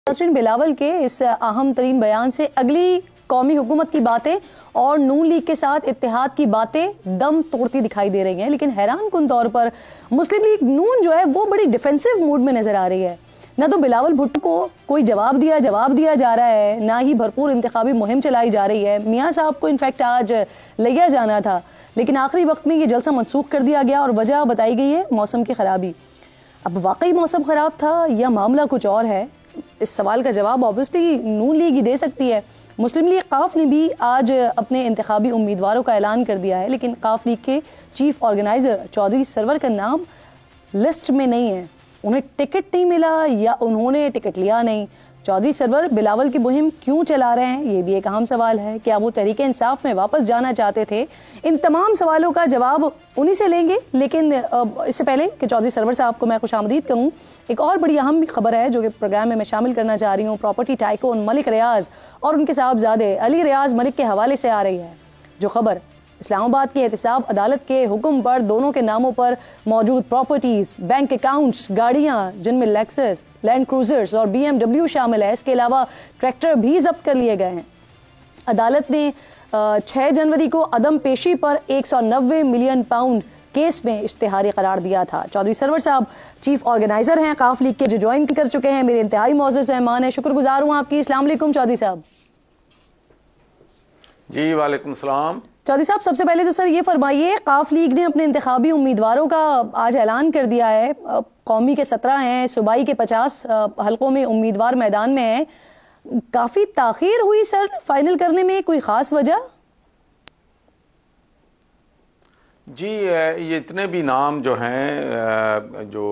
नाज़रीन, बिलावल के इस अहम तरीन बयान से अगली कौमी हुकूमत की बातें और नून लीग के साथ इत्तेहाद की बातें दम तोड़ती दिखाई दे रही हैं, लेकिन हैरान कुन तौर पर मुस्लिम लीग नून जो है वो बड़ी डिफेंसिव मूड में नजर आ रही है। ना तो बिलावल भुट्टो को कोई जवाब दिया जा रहा है, ना ही भरपूर इंतखाबी मुहिम चलाई जा रही है। मियाँ साहब को इनफैक्ट आज लिया जाना था, लेकिन आखिरी वक्त में ये जलसा मनसूख कर दिया गया और वजह बताई गई है मौसम की खराबी। अब वाकई मौसम खराब था या मामला कुछ और है, इस सवाल का जवाब ऑब्वियसली नून लीग ही दे सकती है। मुस्लिम लीग काफ ने भी आज अपने इंतखाबी उम्मीदवारों का ऐलान कर दिया है, लेकिन काफ लीग के चीफ ऑर्गेनाइजर चौधरी सरवर का नाम लिस्ट में नहीं है। उन्हें टिकट नहीं मिला या उन्होंने टिकट लिया नहीं। चौधरी सरवर बिलावल की मुहिम क्यों चला रहे हैं, ये भी एक अहम सवाल है। क्या वो तहरीक इंसाफ में वापस जाना चाहते थे? इन तमाम सवालों का जवाब उन्हीं से लेंगे, लेकिन इससे पहले कि चौधरी सरवर साहब को मैं खुशामदीद कहूँ, एक और बड़ी अहम खबर है जो कि प्रोग्राम में मैं शामिल करना चाह रही हूँ। प्रॉपर्टी टाइकून मलिक रियाज और उनके साहबजादे अली रियाज मलिक के हवाले से आ रही है। जो खबर इस्लामाबाद की एहतिसाब अदालत के हुक्म पर दोनों के नामों पर मौजूद प्रॉपर्टीज, बैंक अकाउंट्स, गाड़ियां जिनमें लेक्सस, लैंड क्रूजर्स और BMW शामिल है, इसके अलावा ट्रैक्टर भी जब्त कर लिए गए हैं। अदालत ने 6 जनवरी को अदम पेशी पर 190 मिलियन पाउंड केस में इश्तिहारी करार दिया था। चौधरी सरवर साहब चीफ ऑर्गेनाइजर हैं काफ लीग के, जो ज्वाइन कर चुके हैं, मेरे इंतहाई मोअज़्ज़ज़ मेहमान हैं। शुक्रगुजार हूँ आपकी। अस्सलाम वालेकुम चौधरी साहब। जी वालेकुम सलाम। चौधरी साहब, सबसे पहले तो सर ये फरमाइए, काफ लीग ने अपने इंतखाबी उम्मीदवारों का आज ऐलान कर दिया है। कौमी के 17 हैं, सूबाई के 50 हलकों में उम्मीदवार मैदान में हैं। काफी ताखीर हुई सर फाइनल करने में, कोई खास वजह? जी ये इतने भी नाम जो हैं जो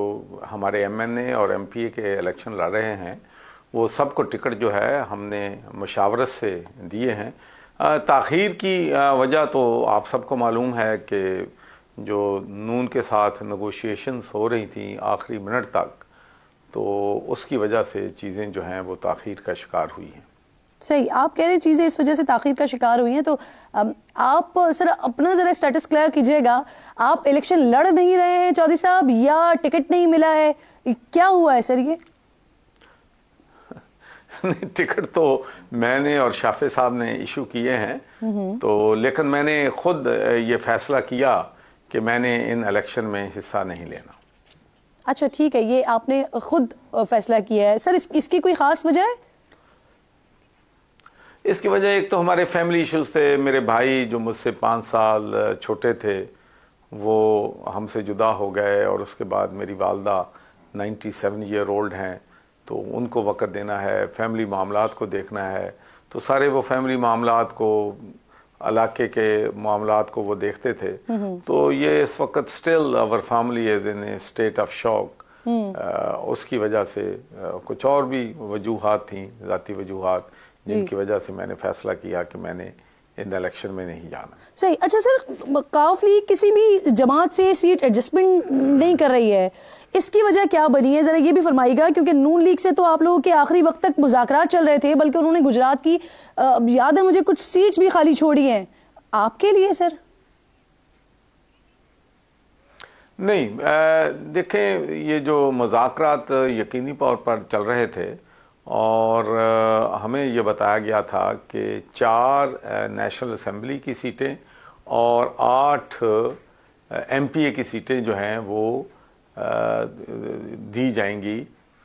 हमारे MNA और MPA के इलेक्शन लड़ रहे हैं, वो सबको टिकट जो है हमने मुशावरत से दिए हैं। ताख़ीर की वजह तो आप सबको मालूम है कि जो नून के साथ नेगोशिएशंस हो रही थी आखिरी मिनट तक, तो उसकी वजह से चीज़ें जो हैं वो ताख़ीर का शिकार हुई हैं। सही, आप कह रहे हैं चीज़ें इस वजह से ताख़ीर का शिकार हुई हैं, तो आप सर अपना ज़रा स्टेटस क्लियर कीजिएगा। आप इलेक्शन लड़ नहीं रहे हैं चौधरी साहब, या टिकट नहीं मिला है, क्या हुआ है सर ये? टिकट तो मैंने और शाफे साहब ने इशू किए हैं, तो लेकिन मैंने खुद ये फैसला किया कि मैंने इन इलेक्शन में हिस्सा नहीं लेना। अच्छा ठीक है, ये आपने खुद फैसला किया है सर। इसकी कोई ख़ास वजह है? इसकी वजह एक तो हमारे फैमिली इश्यूज थे। मेरे भाई जो मुझसे 5 साल छोटे थे वो हमसे जुदा हो गए, और उसके बाद मेरी वालदा 97 ईयर ओल्ड हैं, तो उनको वक़्त देना है, फैमिली मामलात को देखना है। तो सारे वो फैमिली मामलात को, इलाके के मामलात को वो देखते थे। तो ये इस वक्त still our family is in a state of shock. उसकी वजह से कुछ और भी वजूहात थी, ज़ाती वजूहात, जिनकी वजह से मैंने फैसला किया कि मैंने इन इलेक्शन में नहीं जाना। सही। अच्छा सर, काफ लीग किसी भी जमात से सीट एडजस्टमेंट नहीं कर रही है, इसकी वजह क्या बनी है, जरा ये भी फरमाइएगा। क्योंकि नून लीग से तो आप लोगों के आखिरी वक्त तक मुज़ाकरात चल रहे थे, बल्कि उन्होंने गुजरात की याद है मुझे कुछ सीट्स भी खाली छोड़ी हैं आपके लिए सर। नहीं, देखें, ये जो मुज़ाकरात यकीनी तौर पर चल रहे थे, और हमें ये बताया गया था कि 4 नेशनल असेंबली की सीटें और 8 MPA की सीटें जो हैं वो दी जाएंगी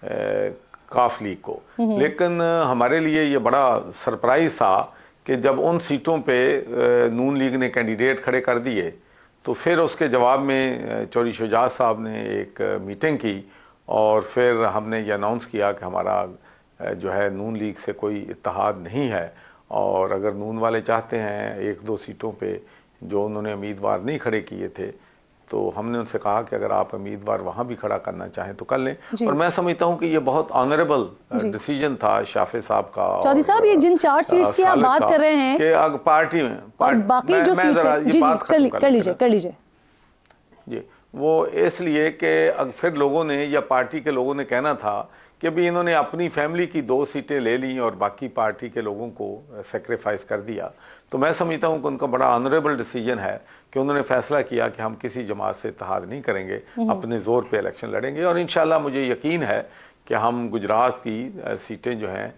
काफ लीग को। लेकिन हमारे लिए ये बड़ा सरप्राइज था कि जब उन सीटों पे नून लीग ने कैंडिडेट खड़े कर दिए, तो फिर उसके जवाब में चौधरी शुजात साहब ने एक मीटिंग की, और फिर हमने ये अनाउंस किया कि हमारा जो है नून लीग से कोई इत्तेहाद नहीं है, और अगर नून वाले चाहते हैं 1-2 सीटों पे जो उन्होंने उम्मीदवार नहीं खड़े किए थे, तो हमने उनसे कहा कि अगर आप उम्मीदवार वहाँ भी खड़ा करना चाहें तो कर लें। और मैं समझता हूँ कि ये बहुत ऑनरेबल डिसीजन था शाफे साहब का। चौधरी साहब, ये जिन 4 सीट्स की आप बात कर रहे हैं कि अगर पार्टी में और बाकी जो सीट्स कर लीजिए जी, वो इसलिए कि फिर लोगों ने या पार्टी के लोगों ने कहना था कि भी इन्होंने अपनी फैमिली की 2 सीटें ले ली और बाकी पार्टी के लोगों को सेक्रीफाइस कर दिया। तो मैं समझता हूँ कि उनका बड़ा ऑनरेबल डिसीजन है कि उन्होंने फैसला किया कि हम किसी जमात से इत्तेहाद नहीं करेंगे, अपने जोर पे इलेक्शन लड़ेंगे। और इंशाल्लाह मुझे यकीन है कि हम गुजरात की सीटें जो हैं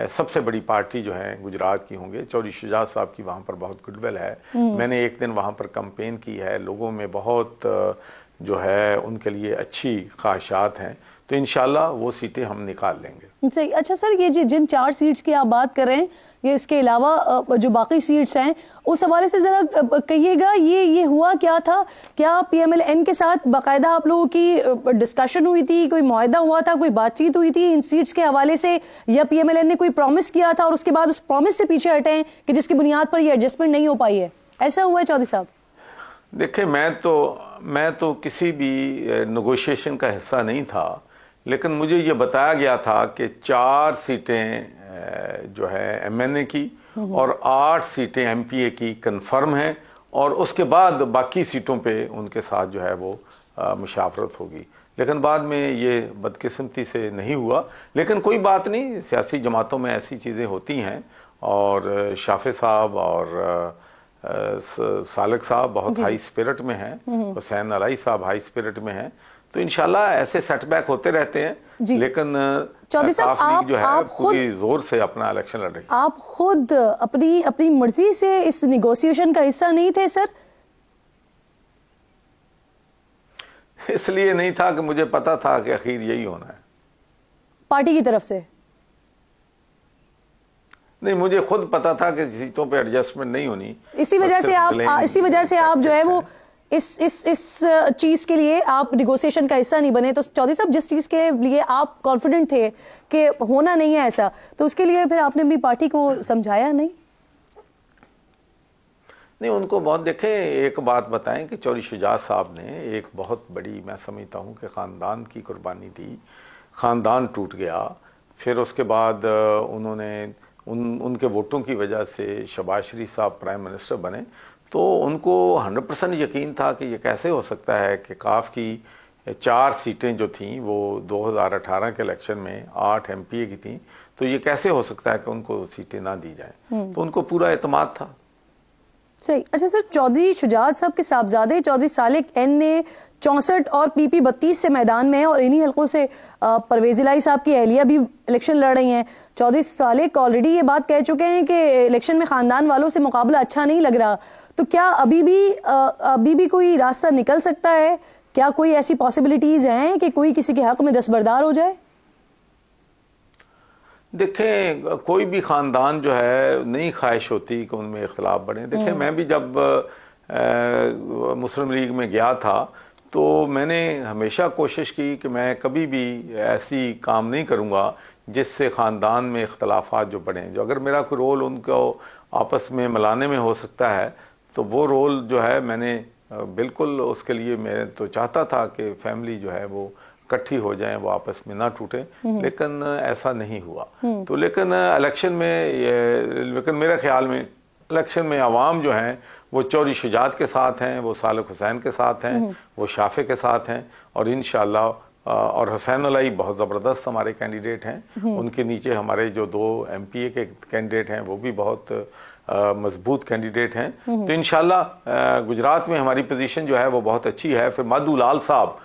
सबसे बड़ी पार्टी जो है गुजरात की होंगे। चौधरी शुजात साहब की वहाँ पर बहुत गुडविल है। मैंने एक दिन वहाँ पर कैंपेन की है, लोगों में बहुत जो है उनके लिए अच्छी ख्वाहिशात हैं, तो इंशाल्लाह वो सीटें हम निकाल लेंगे। सही। अच्छा सर, ये जिन 4 सीट्स की आप बात कर रहे हैं, ये इसके अलावा जो बाकी सीट्स हैं उस हवाले से जरा कहिएगा, ये हुआ क्या था? क्या PMLN के साथ बाकायदा आप लोगों की डिस्कशन हुई थी, कोई मुआहदा हुआ था, कोई बातचीत हुई थी इन सीट्स के हवाले से, या PMLN ने कोई प्रॉमिस किया था और उसके बाद उस प्रॉमिस से पीछे हटे हैं कि जिसकी बुनियाद पर ये एडजस्टमेंट नहीं हो पाई है? ऐसा हुआ है चौधरी साहब? देखिए, मैं तो किसी भी नेगोशिएशन का हिस्सा नहीं था, लेकिन मुझे ये बताया गया था कि 4 सीटें जो है MNA की और 8 सीटें MPA की कंफर्म हैं, और उसके बाद बाकी सीटों पे उनके साथ जो है वो मुशावरत होगी। लेकिन बाद में ये बदकिस्मती से नहीं हुआ, लेकिन कोई बात नहीं, सियासी जमातों में ऐसी चीज़ें होती हैं। और शाफे साहब और सालिक साहब बहुत हाई स्पिरिट में हैं, हुसैन अलाई साहब हाई स्पिरिट में हैं, तो इंशाल्लाह ऐसे सेटबैक होते रहते हैं, लेकिन चौधरी साहब आप जो है पूरी जोर से अपना इलेक्शन लड़ रही। आप खुद अपनी मर्जी से इस निगोशिएशन का हिस्सा नहीं थे सर? इसलिए नहीं था कि मुझे पता था कि आखिर यही होना है पार्टी की तरफ से। नहीं, मुझे खुद पता था कि सीटों पे एडजस्टमेंट नहीं होनी। इसी वजह से आप जो है वो इस चीज के लिए आप निगोशिएशन का हिस्सा नहीं बने। तो चौधरी साहब, जिस चीज के लिए आप कॉन्फिडेंट थे कि होना नहीं है ऐसा, तो उसके लिए फिर आपने अपनी पार्टी को समझाया नहीं? नहीं, उनको बहुत देखें, एक बात बताएं कि चौधरी शुजात साहब ने एक बहुत बड़ी, मैं समझता हूं कि ख़ानदान की कुर्बानी दी, ख़ानदान टूट गया। फिर उसके बाद उन्होंने उनके वोटों की वजह से शहबाज शरीफ साहब प्राइम मिनिस्टर बने, तो उनको 100% यकीन था कि ये कैसे हो सकता है कि काफ की 4 सीटें जो थीं वो 2018 के इलेक्शन में 8 MPA की थीं, तो ये कैसे हो सकता है कि उनको सीटें ना दी जाएं। तो उनको पूरा एतमाद था। सही। अच्छा सर, चौधरी शुजात साहब के साहबजादे चौधरी सालिक N ने 64 और PP 32 से मैदान में है, और इन्हीं हलकों से परवेज इलाही साहब की अहलिया भी इलेक्शन लड़ रही हैं। चौधरी सालिक ऑलरेडी ये बात कह चुके हैं कि इलेक्शन में खानदान वालों से मुकाबला अच्छा नहीं लग रहा, तो क्या अभी भी कोई रास्ता निकल सकता है? क्या कोई ऐसी पॉसिबिलिटीज हैं कि कोई किसी के हक में दस्तबरदार हो जाए? देखें, कोई भी ख़ानदान जो है नहीं ख्वाहिश होती कि उनमें इख्तलाफ बढ़े। देखें, मैं भी जब मुस्लिम लीग में गया था तो मैंने हमेशा कोशिश की कि मैं कभी भी ऐसी काम नहीं करूँगा जिससे ख़ानदान में इख्तलाफात जो बढ़ें। जो अगर मेरा कोई रोल उनको आपस में मिलाने में हो सकता है, तो वो रोल जो है मैंने बिल्कुल उसके लिए, मैं तो चाहता था कि फैमिली जो है वो इकट्ठी हो जाएं, वो आपस में ना टूटे, लेकिन ऐसा नहीं हुआ। तो लेकिन इलेक्शन में, लेकिन मेरे ख्याल में इलेक्शन में आवाम जो हैं वो चौधरी शुजात के साथ हैं, वो सालिक हुसैन के साथ हैं, वो शाफे के साथ हैं, और इंशाअल्लाह और हुसैन अलाई बहुत ज़बरदस्त हमारे कैंडिडेट हैं। उनके नीचे हमारे जो 2 MPA के कैंडिडेट हैं वो भी बहुत मजबूत कैंडिडेट हैं। तो इंशाल्लाह गुजरात में हमारी पोजीशन जो है वो बहुत अच्छी है। फिर मधु लाल साहब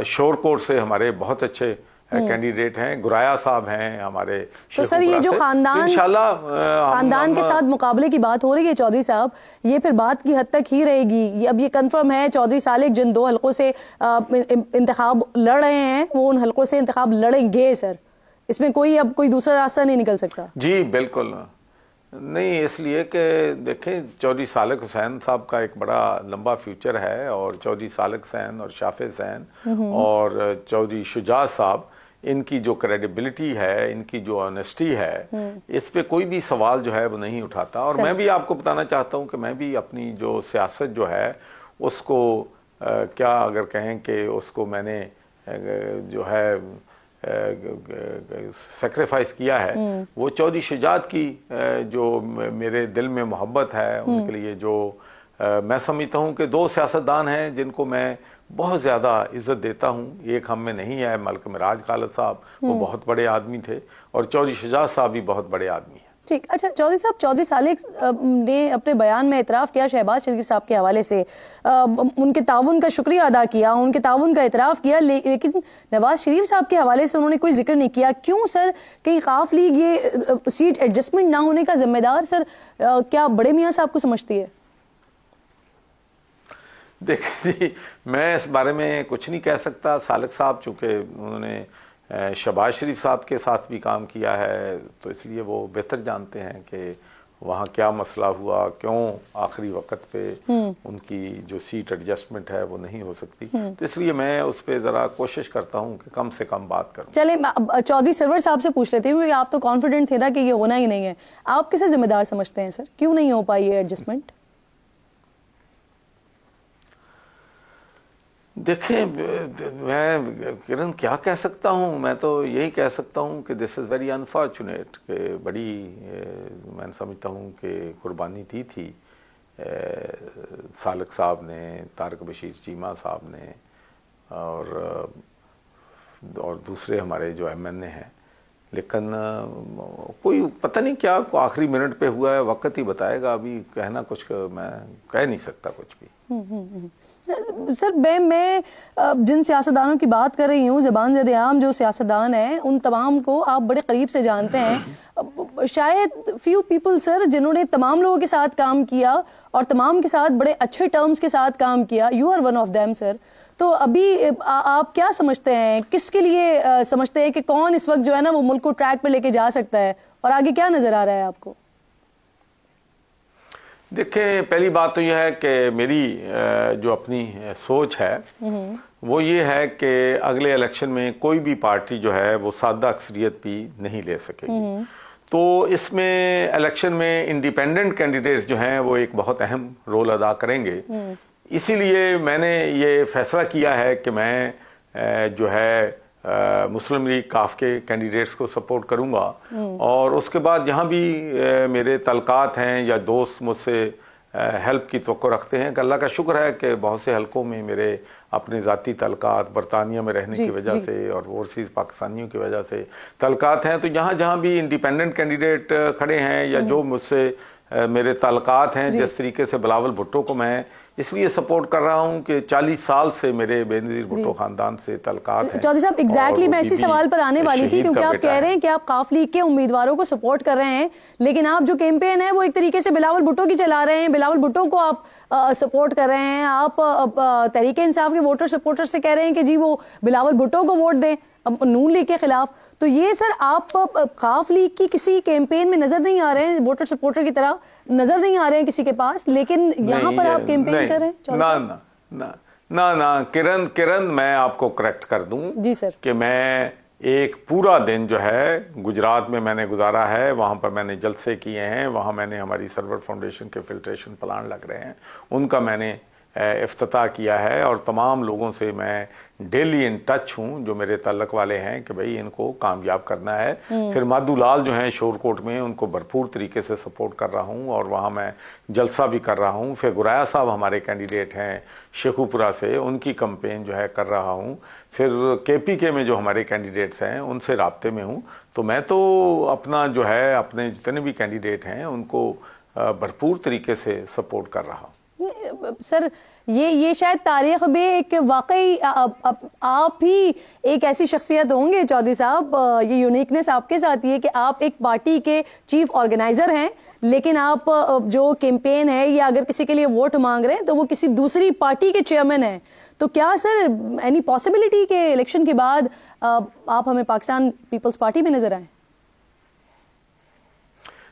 शोरकोट से हमारे बहुत अच्छे कैंडिडेट हैं, गुराया साहब हैं हमारे। तो सर, ये जो खानदान के साथ मुकाबले की बात हो रही है चौधरी साहब, ये फिर बात की हद तक ही रहेगी? अब ये कंफर्म है चौधरी सालिक जिन 2 हलकों से इंतखाब लड़ रहे हैं वो उन हलकों से इंतखाब लड़ेंगे सर? इसमें अब कोई दूसरा रास्ता नहीं निकल सकता? जी बिल्कुल नहीं, इसलिए कि देखें, चौधरी सालिक हुसैन साहब का एक बड़ा लंबा फ्यूचर है, और चौधरी सालिक हुसैन और शाफे हुसैन और चौधरी शुजात साहब, इनकी जो क्रेडिबिलिटी है, इनकी जो ऑनेस्टी है, इस पे कोई भी सवाल जो है वो नहीं उठाता। और मैं भी आपको बताना चाहता हूँ कि मैं भी अपनी जो सियासत जो है उसको क्या अगर कहें कि उसको मैंने जो है सेक्रीफाइस किया है, वो चौधरी शुजात की जो मेरे दिल में मोहब्बत है उनके लिए, जो मैं समझता हूँ कि 2 सियासतदान हैं जिनको मैं बहुत ज़्यादा इज्जत देता हूँ। एक हम में नहीं है, मलिक मिराज खालिद साहब, वो बहुत बड़े आदमी थे, और चौधरी शुजात साहब भी बहुत बड़े आदमी हैं। ठीक। अच्छा चौधरी साहब, चौधरी सालेक ने अपने बयान में इतराफ़ किया शहबाज शरीफ साहब के हवाले से, उनके ताउन का शुक्रिया अदा किया, उनके ताउन का इतराफ़ किया, लेकिन नवाज शरीफ साहब के हवाले से उन्होंने कोई जिक्र नहीं किया। क्यों सर? कहीं काफ लीग ये सीट एडजस्टमेंट ना होने का जिम्मेदार सर क्या बड़े मियाँ साहब को समझती है? देखिए जी, मैं इस बारे में कुछ नहीं कह सकता। सालेक साहब चूँकि उन्होंने शहबाज शरीफ साहब के साथ भी काम किया है, तो इसलिए वो बेहतर जानते हैं कि वहाँ क्या मसला हुआ, क्यों आखिरी वक्त पे उनकी जो सीट एडजस्टमेंट है वो नहीं हो सकती। तो इसलिए मैं उस पर ज़रा कोशिश करता हूँ कि कम से कम बात करूँ। चले चौधरी सरवर साहब से पूछ लेते हैं, क्योंकि आप तो कॉन्फिडेंट थे ना कि ये होना ही नहीं है। आप किसे जिम्मेदार समझते हैं सर, क्यों नहीं हो पाई ये एडजस्टमेंट? देखिए, मैं किरण क्या कह सकता हूँ, मैं तो यही कह सकता हूँ कि दिस इज़ वेरी अनफॉर्चुनेट कि बड़ी मैं समझता हूँ कि कुर्बानी दी थी सालेक साहब ने, तारिक बशीर चीमा साहब ने और दूसरे हमारे जो MNA हैं, लेकिन कोई पता नहीं क्या आखिरी मिनट पे हुआ है, वक्त ही बताएगा। अभी कहना कुछ मैं कह नहीं सकता कुछ भी। सर मैं जिन सियासतदानों की बात कर रही हूँ, ज़बान ज़द आम जो सियासतदान हैं, उन तमाम को आप बड़े करीब से जानते हैं। शायद फ्यू पीपल सर जिन्होंने तमाम लोगों के साथ काम किया और तमाम के साथ बड़े अच्छे टर्म्स के साथ काम किया। You are one of them sir. तो अभी आप क्या समझते हैं, किसके लिए समझते हैं कि कौन इस वक्त जो है ना वो मुल्क को ट्रैक पे लेके जा सकता है, और आगे क्या नजर आ रहा है आपको? देखिए, पहली बात तो यह है कि मेरी जो अपनी सोच है वो ये है कि अगले इलेक्शन में कोई भी पार्टी जो है वो सादा अक्सरियत भी नहीं ले सकेगी। तो इसमें इलेक्शन में इंडिपेंडेंट कैंडिडेट्स जो हैं वो एक बहुत अहम रोल अदा करेंगे। इसीलिए मैंने ये फैसला किया है कि मैं जो है मुस्लिम लीग काफ के कैंडिडेट्स को सपोर्ट करूंगा, और उसके बाद जहां भी मेरे तलकात हैं या दोस्त मुझसे हेल्प की तवक्को रखते हैं, कि अल्लाह का शुक्र है कि बहुत से हलकों में मेरे अपने ज़ाती तलकात बरतानिया में रहने की वजह से और ओवरसीज़ पाकिस्तानियों की वजह से तलकात हैं। तो जहां भी इंडिपेंडेंट कैंडिडेट खड़े हैं या जो मुझसे मेरे ताल्लुकात हैं, जिस तरीके से बिलावल भुट्टो को मैं इसलिए सपोर्ट कर रहा हूं कि 40 साल से मेरे बेनज़ीर भुट्टो खानदान से ताल्लुकात हैं। चौधरी साहब, एग्जैक्टली मैं इसी सवाल पर आने वाली थी, क्योंकि आप कह रहे हैं कि आप काफ लीग के उम्मीदवारों को सपोर्ट कर रहे हैं, लेकिन आप जो कैंपेन है वो एक तरीके से बिलावल भुट्टो की चला रहे हैं। बिलावल भुट्टो को आप सपोर्ट कर रहे हैं, आप तहरीक इंसाफ के वोटर सपोर्टर से कह रहे हैं कि जी वो बिलावल भुट्टो को वोट दें नून लीग के खिलाफ। तो ये सर आप काफ लीग की किसी कैंपेन में नजर नहीं आ रहे हैं, वोटर सपोर्टर की तरह नजर नहीं आ रहे हैं किसी के पास, लेकिन यहाँ पर आप कैंपेन कर रहे हैं। ना किरण मैं आपको करेक्ट कर दूं जी सर, कि मैं एक पूरा दिन जो है गुजरात में मैंने गुजारा है, वहां पर मैंने जलसे किए हैं, वहां मैंने हमारी सरवर फाउंडेशन के फिल्ट्रेशन प्लांट लग रहे हैं उनका मैंने इफ्तिताह किया है, और तमाम लोगों से मैं डेली इन टच हूँ जो मेरे ताल्लुक वाले हैं कि भाई इनको कामयाब करना है। फिर माधुलाल जो हैं शोरकोट में, उनको भरपूर तरीके से सपोर्ट कर रहा हूँ और वहाँ मैं जलसा भी कर रहा हूँ। फिर गुराया साहब हमारे कैंडिडेट हैं शेखुपुरा से, उनकी कंपेन जो है कर रहा हूँ। फिर KPK में जो हमारे कैंडिडेट्स हैं उनसे राब्ते में हूँ। तो मैं तो अपना जो है अपने जितने भी कैंडिडेट हैं उनको भरपूर तरीके से सपोर्ट कर रहा हूँ। सर ये शायद तारीख में एक वाकई आप ही एक ऐसी शख्सियत होंगे चौधरी साहब, ये यूनिकनेस आपके साथ ही है कि आप एक पार्टी के चीफ ऑर्गेनाइजर हैं, लेकिन आप जो कैंपेन है या अगर किसी के लिए वोट मांग रहे हैं तो वो किसी दूसरी पार्टी के चेयरमैन हैं। तो क्या सर एनी पॉसिबिलिटी के इलेक्शन के बाद आप हमें पाकिस्तान पीपल्स पार्टी में नजर आए?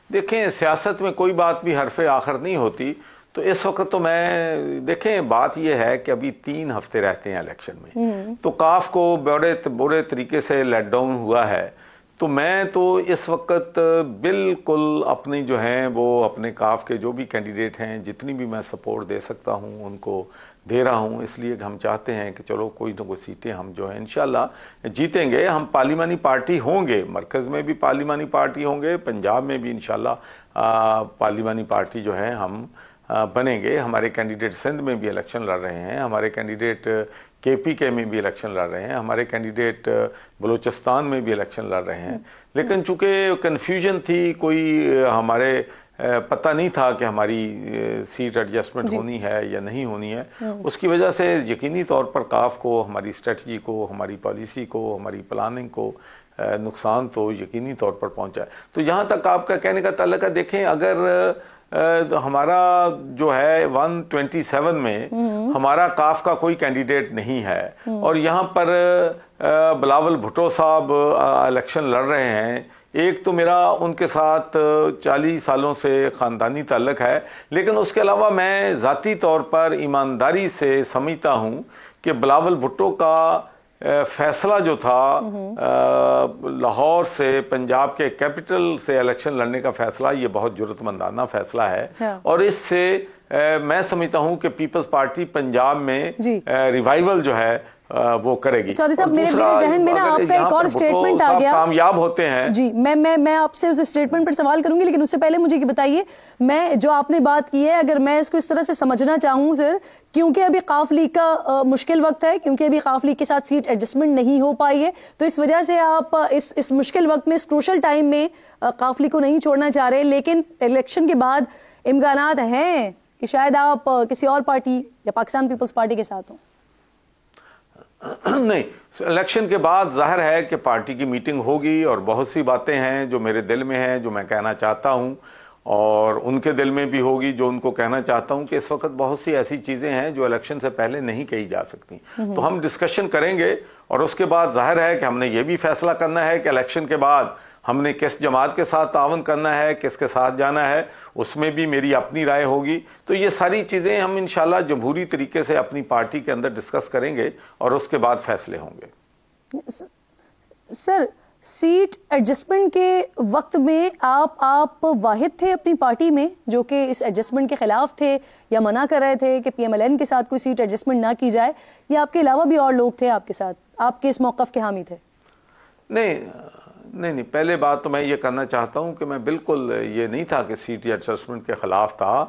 देखें, सियासत में कोई बात भी हरफे आखिर नहीं होती। तो इस वक्त तो मैं देखें, बात यह है कि अभी 3 हफ्ते रहते हैं इलेक्शन में, तो काफ को बुरे तरीके से लेट डाउन हुआ है। तो मैं तो इस वक्त बिल्कुल अपनी जो हैं वो अपने काफ के जो भी कैंडिडेट हैं जितनी भी मैं सपोर्ट दे सकता हूं उनको दे रहा हूं, इसलिए कि हम चाहते हैं कि चलो कोई ना कोई सीटें हम जो है इंशाल्लाह जीतेंगे। हम पार्लिमानी पार्टी होंगे, मरकज़ में भी पार्लिमानी पार्टी होंगे, पंजाब में भी इंशाल्लाह पार्लिमानी पार्टी जो है हम बनेंगे। हमारे कैंडिडेट सिंध में भी इलेक्शन लड़ रहे हैं, हमारे कैंडिडेट KPK में भी इलेक्शन लड़ रहे हैं, हमारे कैंडिडेट बलूचिस्तान में भी इलेक्शन लड़ रहे हैं। लेकिन चूंकि कन्फ्यूजन थी, कोई हमारे पता नहीं था कि हमारी सीट एडजस्टमेंट होनी है या नहीं होनी है, उसकी वजह से यकीनी तौर पर काफ को, हमारी स्ट्रेटजी को, हमारी पॉलिसी को, हमारी प्लानिंग को नुकसान तो यकीनी तौर पर पहुंचा है। तो यहाँ तक आपका कहने का ताल्लुक है, देखें अगर हमारा जो है 127 में हमारा काफ का कोई कैंडिडेट नहीं है और यहाँ पर बिलावल भुट्टो साहब इलेक्शन लड़ रहे हैं। एक तो मेरा उनके साथ 40 सालों से ख़ानदानी ताल्लुक है, लेकिन उसके अलावा मैं ज़ाती तौर पर ईमानदारी से समझता हूँ कि बिलावल भुट्टो का फैसला जो था लाहौर से, पंजाब के कैपिटल से इलेक्शन लड़ने का फैसला, ये बहुत जुर्रतमंदाना फैसला है। और इससे मैं समझता हूं कि पीपल्स पार्टी पंजाब में रिवाइवल जो है वो करेगी। चौधरी साहब, मेरे जहन में ना आपका एक और स्टेटमेंट आ गया, कामयाब होते हैं जी। मैं आपसे उस स्टेटमेंट पर सवाल करूंगी, लेकिन उससे पहले मुझे बताइए, मैं जो आपने बात की है, अगर मैं इसको इस तरह से समझना चाहूं सर, क्योंकि अभी काफ लीग का मुश्किल वक्त है, क्योंकि अभी काफ लीग के साथ सीट एडजस्टमेंट नहीं हो पाई है, तो इस वजह से आप इस मुश्किल वक्त में, इस क्रूशल टाइम में काफ लीग को नहीं छोड़ना चाह रहे, लेकिन इलेक्शन के बाद इम्कानात हैं कि शायद आप किसी और पार्टी या पाकिस्तान पीपल्स पार्टी के साथ हो? नहीं, इलेक्शन के बाद जाहिर है कि पार्टी की मीटिंग होगी और बहुत सी बातें हैं जो मेरे दिल में हैं, जो मैं कहना चाहता हूं, और उनके दिल में भी होगी जो उनको कहना चाहता हूं कि इस वक्त बहुत सी ऐसी चीजें हैं जो इलेक्शन से पहले नहीं कही जा सकती। तो हम डिस्कशन करेंगे और उसके बाद जाहिर है कि हमने ये भी फैसला करना है कि इलेक्शन के बाद हमने किस जमात के साथ तावन करना है, किसके साथ जाना है, उसमें भी मेरी अपनी राय होगी। तो ये सारी चीज़ें हम इंशाल्लाह जमहूरी तरीके से अपनी पार्टी के अंदर डिस्कस करेंगे और उसके बाद फैसले होंगे। सर, सीट एडजस्टमेंट के वक्त में आप वाहिद थे अपनी पार्टी में जो कि इस एडजस्टमेंट के खिलाफ थे या मना कर रहे थे कि PMLN के साथ कोई सीट एडजस्टमेंट ना की जाए, या आपके अलावा भी और लोग थे आपके साथ, आपके इस मौक़िफ़ के हामी थे? नहीं, पहले बात तो मैं ये करना चाहता हूं कि मैं बिल्कुल ये नहीं था कि सीट एडजस्टमेंट के खिलाफ था।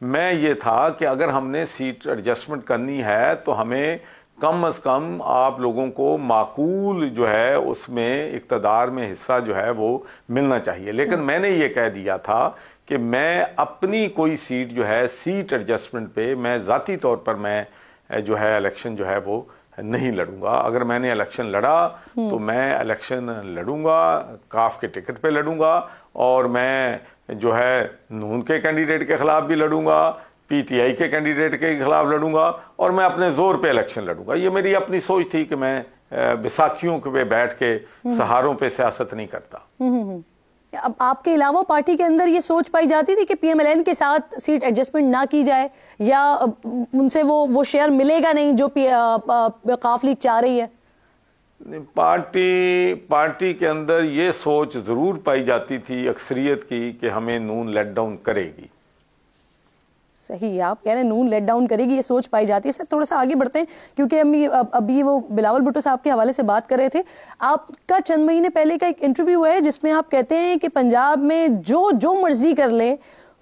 मैं ये था कि अगर हमने सीट एडजस्टमेंट करनी है तो हमें कम अज कम आप लोगों को माकूल जो है उसमें इक़्तिदार में हिस्सा जो है वो मिलना चाहिए। लेकिन मैंने ये कह दिया था कि मैं अपनी कोई सीट जो है, सीट एडजस्टमेंट पे मैं ज़ाती तौर पर मैं जो है इलेक्शन जो है वो नहीं लड़ूंगा। अगर मैंने इलेक्शन लड़ा तो मैं इलेक्शन लड़ूंगा, काफ के टिकट पे लड़ूंगा, और मैं जो है नून के कैंडिडेट के खिलाफ भी लड़ूंगा, PTI के कैंडिडेट के खिलाफ लड़ूंगा, और मैं अपने जोर पे इलेक्शन लड़ूंगा। ये मेरी अपनी सोच थी कि मैं बैसाखियों पे बैठ के सहारों पे सियासत नहीं करता। अब आपके अलावा पार्टी के अंदर ये सोच पाई जाती थी कि PMLN के साथ सीट एडजस्टमेंट ना की जाए, या उनसे वो शेयर मिलेगा नहीं जो काफ लीग चाह रही है? पार्टी के अंदर ये सोच जरूर पाई जाती थी अक्सरियत की कि हमें नून लेट डाउन करेगी। सही, आप कह रहे हैं नून लेट डाउन करेगी, ये सोच पाई जाती है। सर, थोड़ा सा आगे बढ़ते हैं, क्योंकि हम अभी वो बिलावल भुट्टो साहब के हवाले से बात कर रहे थे। आपका चंद महीने पहले का एक इंटरव्यू है जिसमें आप कहते हैं कि पंजाब में जो मर्जी कर ले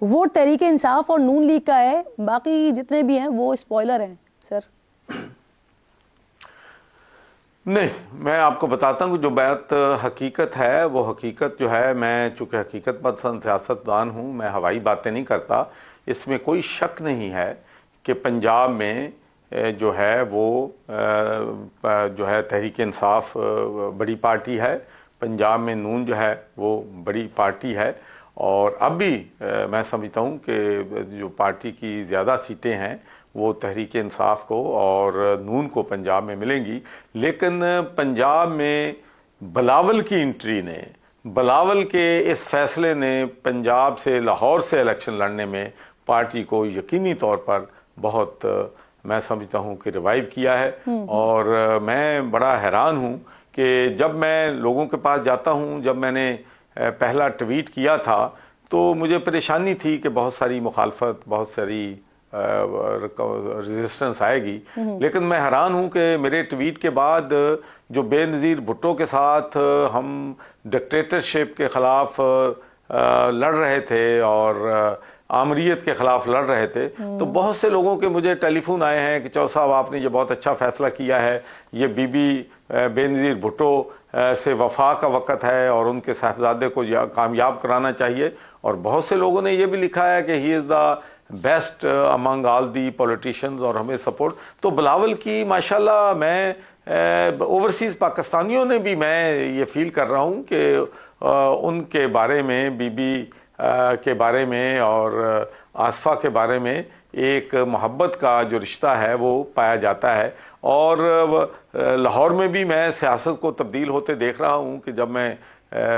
वो तहरीक इंसाफ और नून लीग का है, बाकी जितने भी हैं वो स्पॉइलर हैं। सर, नहीं, मैं आपको बताता हूँ जो बात हकीकत है वो हकीकत जो है, मैं चूंकि हकीकत पसंद सियासतदान हूँ, मैं हवाई बातें नहीं करता। इसमें कोई शक नहीं है कि पंजाब में जो है वो जो है तहरीक इंसाफ बड़ी पार्टी है, पंजाब में नून जो है वो बड़ी पार्टी है, और अब भी मैं समझता हूँ कि जो पार्टी की ज़्यादा सीटें हैं वो तहरीक इंसाफ को और नून को पंजाब में मिलेंगी। लेकिन पंजाब में बिलावल की एंट्री ने, बिलावल के इस फैसले ने पंजाब से, लाहौर से इलेक्शन लड़ने में पार्टी को यकीनी तौर पर बहुत मैं समझता हूं कि रिवाइव किया है। और मैं बड़ा हैरान हूं कि जब मैं लोगों के पास जाता हूं, जब मैंने पहला ट्वीट किया था तो मुझे परेशानी थी कि बहुत सारी मुखालफत, बहुत सारी रेजिस्टेंस आएगी। लेकिन मैं हैरान हूं कि मेरे ट्वीट के बाद जो बेनज़ीर भुट्टो के साथ हम डिक्टेटरशिप के खिलाफ लड़ रहे थे और आमरीत के खिलाफ लड़ रहे थे, तो बहुत से लोगों के मुझे टेलीफोन आए हैं कि चौ साहब आपने ये बहुत अच्छा फैसला किया है, ये बीबी बेनज़ीर भुट्टो से वफा का वक़्त है और उनके साहबजादे को कामयाब कराना चाहिए। और बहुत से लोगों ने ये भी लिखा है कि he is the best among all the politicians और हमें सपोर्ट। तो बिलावल की माशाल्लाह मैं ओवरसीज़ पाकिस्तानियों ने भी मैं ये फील कर रहा हूँ कि उनके बारे में, बीबी के बारे में और आसफा के बारे में एक मोहब्बत का जो रिश्ता है वो पाया जाता है। और लाहौर में भी मैं सियासत को तब्दील होते देख रहा हूँ कि जब मैं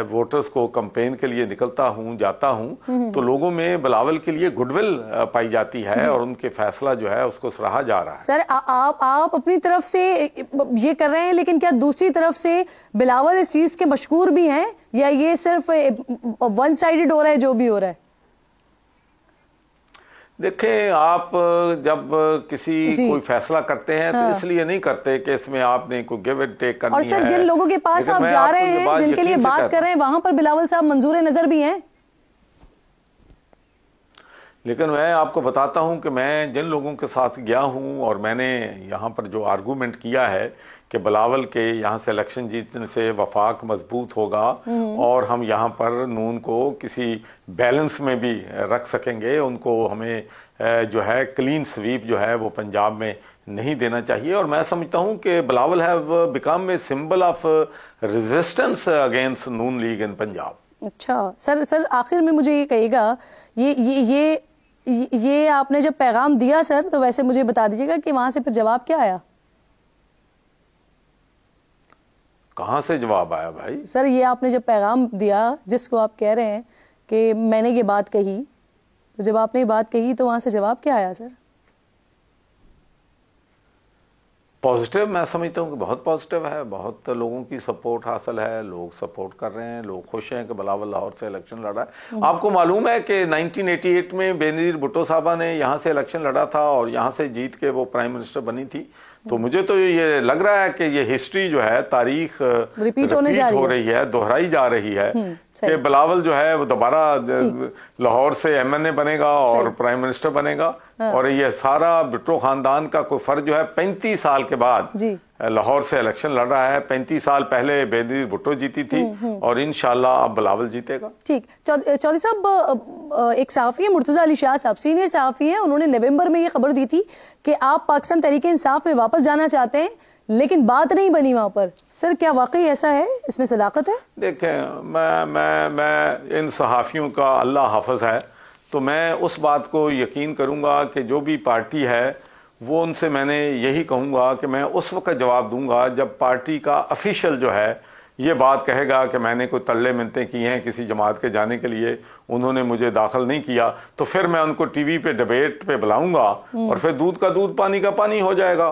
वोटर्स को कैंपेन के लिए निकलता हूँ, जाता हूँ, तो लोगों में बिलावल के लिए गुडविल पाई जाती है और उनके फैसला जो है उसको सराहा जा रहा है। सर आप अपनी तरफ से ये कर रहे हैं, लेकिन क्या दूसरी तरफ से बिलावल इस चीज के मशकूर भी हैं, या ये सिर्फ वन साइडेड हो रहा है जो भी हो रहा है? देखें, आप जब किसी कोई फैसला करते हैं तो इसलिए नहीं करते कि इसमें आपने कोई गिव एंड टेक करनी है। और सर जिन लोगों के पास आप जा रहे हैं, जिनके लिए बात कर रहे हैं, वहां पर बिलावल साहब मंजूर नजर भी हैं। लेकिन मैं आपको बताता हूं कि मैं जिन लोगों के साथ गया हूं और मैंने यहाँ पर जो आर्गूमेंट किया है कि बिलावल के यहाँ से इलेक्शन जीतने से वफाक मजबूत होगा और हम यहाँ पर नून को किसी बैलेंस में भी रख सकेंगे, उनको हमें जो है क्लीन स्वीप जो है वो पंजाब में नहीं देना चाहिए। और मैं समझता हूँ कि Bilawal have become a symbol of resistance against Noon League in Punjab. अच्छा सर आखिर में मुझे ये कहिएगा, ये आपने जब पैगाम दिया सर, तो वैसे मुझे बता दीजिएगा कि वहां से फिर जवाब क्या आया? कहाँ से जवाब आया भाई? सर ये आपने जब पैगाम दिया, जिसको आप कह रहे हैं कि मैंने ये बात कही, तो जब आपने ये बात कही तो वहां से जवाब क्या आया सर? पॉजिटिव, मैं समझता हूँ कि बहुत पॉजिटिव है, बहुत लोगों की सपोर्ट हासिल है, लोग सपोर्ट कर रहे हैं, लोग खुश हैं कि बिलावल लाहौर से इलेक्शन लड़ा है। आपको मालूम है कि 1988 में बेनज़ीर भुट्टो साहबा ने यहाँ से इलेक्शन लड़ा था और यहाँ से जीत के वो प्राइम मिनिस्टर बनी थी। तो मुझे तो ये लग रहा है कि ये हिस्ट्री जो है, तारीख रिपीट हो रही है, दोहराई जा रही है कि बिलावल जो है वो दोबारा लाहौर से एमएनए बनेगा और प्राइम मिनिस्टर बनेगा। और ये सारा भुट्टो खानदान का कोई फर्ज जो है 35 साल के बाद लाहौर से इलेक्शन लड़ रहा है। 35 साल पहले बेनज़ीर भुट्टो जीती थी और इंशाल्लाह अब बिलावल जीतेगा। ठीक, चौधरी साहब, एक सहाफ़ी है मुर्तज़ा अली शाह साहब, सीनियर सहाफ़ी हैं, उन्होंने नवंबर में ये खबर दी थी कि आप पाकिस्तान तहरीक इंसाफ में वापस जाना चाहते हैं, लेकिन बात नहीं बनी वहां पर। सर क्या वाकई ऐसा है, इसमें सदाकत है? देखें, मैं इन सहाफ़ियों का अल्लाह हाफ़िज़ है, तो मैं उस बात को यकीन करूंगा कि जो भी पार्टी है वो, उनसे मैंने यही कहूंगा कि मैं उस वक्त जवाब दूंगा जब पार्टी का ऑफिशियल जो है ये बात कहेगा कि मैंने कोई तल्ले मिन्नतें की हैं किसी जमात के जाने के लिए, उन्होंने मुझे दाखिल नहीं किया, तो फिर मैं उनको टीवी पे डिबेट पे बुलाऊंगा और फिर दूध का दूध पानी का पानी हो जाएगा।